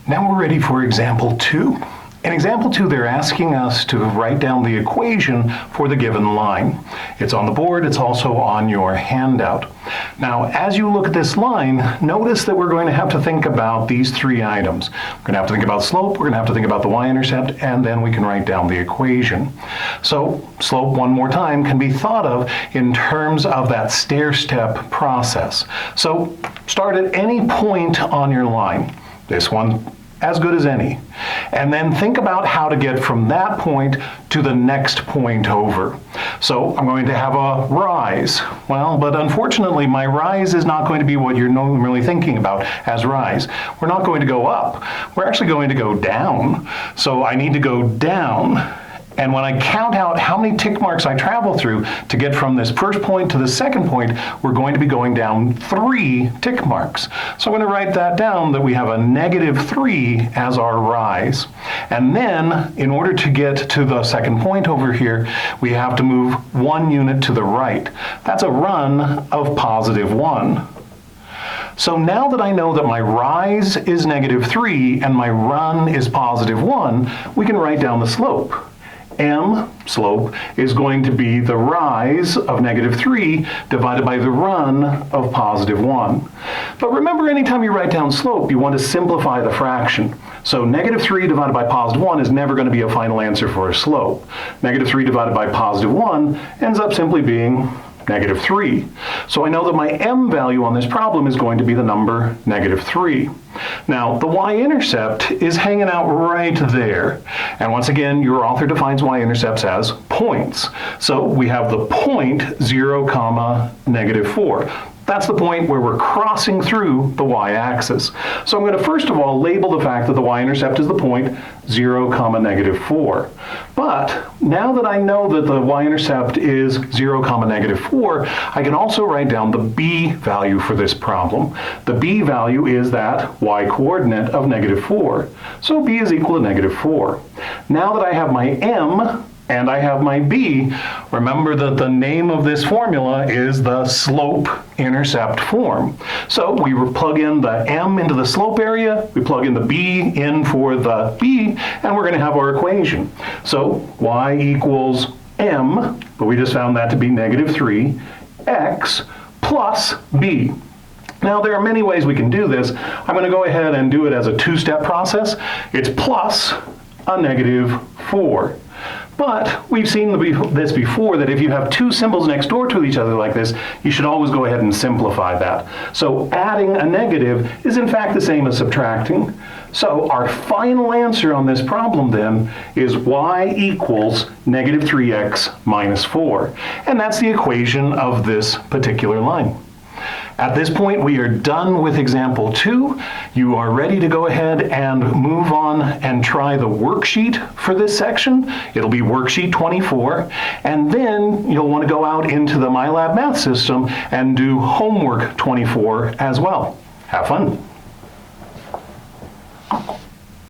Now we're ready for example 2. In example 2, they're asking us to write down the equation for the given line. It's on the board, it's also on your handout. Now, as you look at this line, notice that we're going to have to think about these three items. We're going to have to think about slope, we're going to have to think about the y-intercept, and then we can write down the equation. So, slope, one more time, can be thought of in terms of that stair-step process. So, start at any point on your line. This one, as good as any. And then think about how to get from that point to the next point over. So I'm going to have a rise. Well, but unfortunately my rise is not going to be what you're normally thinking about as rise. We're not going to go up. We're actually going to go down. So I need to go down. And when I count out how many tick marks I travel through to get from this first point to the second point, we're going to be going down 3 tick marks. So I'm going to write that down that we have a -3 as our rise. And then, in order to get to the second point over here, we have to move 1 unit to the right. That's a run of +1. So now that I know that my rise is -3 and my run is +1, we can write down the slope. M, slope, is going to be the rise of -3 divided by the run of +1. But remember, anytime you write down slope, you want to simplify the fraction. So -3 divided by +1 is never going to be a final answer for a slope. -3 divided by +1 ends up simply being -3. So I know that my m value on this problem is going to be the number -3. Now, the y-intercept is hanging out right there. And once again, your author defines y-intercepts as points. So we have the point 0, -4. That's the point where we're crossing through the y-axis. So I'm going to first of all label the fact that the y-intercept is the point 0, -4. But now that I know that the y-intercept is 0, -4, I can also write down the b value for this problem. The b value is that y-coordinate of -4. So b is equal to -4. Now that I have my m, and I have my b, remember that the name of this formula is the slope-intercept form. So we plug in the m into the slope area, we plug in the b in for the b, and we're going to have our equation. So y equals m, but we just found that to be -3, x plus b. Now, there are many ways we can do this. I'm going to go ahead and do it as a two-step process. It's plus a -4. But we've seen this before, that if you have two symbols next door to each other like this, you should always go ahead and simplify that. So adding a negative is in fact the same as subtracting. So our final answer on this problem then is y equals -3x minus 4. And that's the equation of this particular line. At this point, we are done with example 2. You are ready to go ahead and move on and try the worksheet for this section. It'll be worksheet 24, and then you'll want to go out into the MyLab math system and do homework 24 as well. Have fun.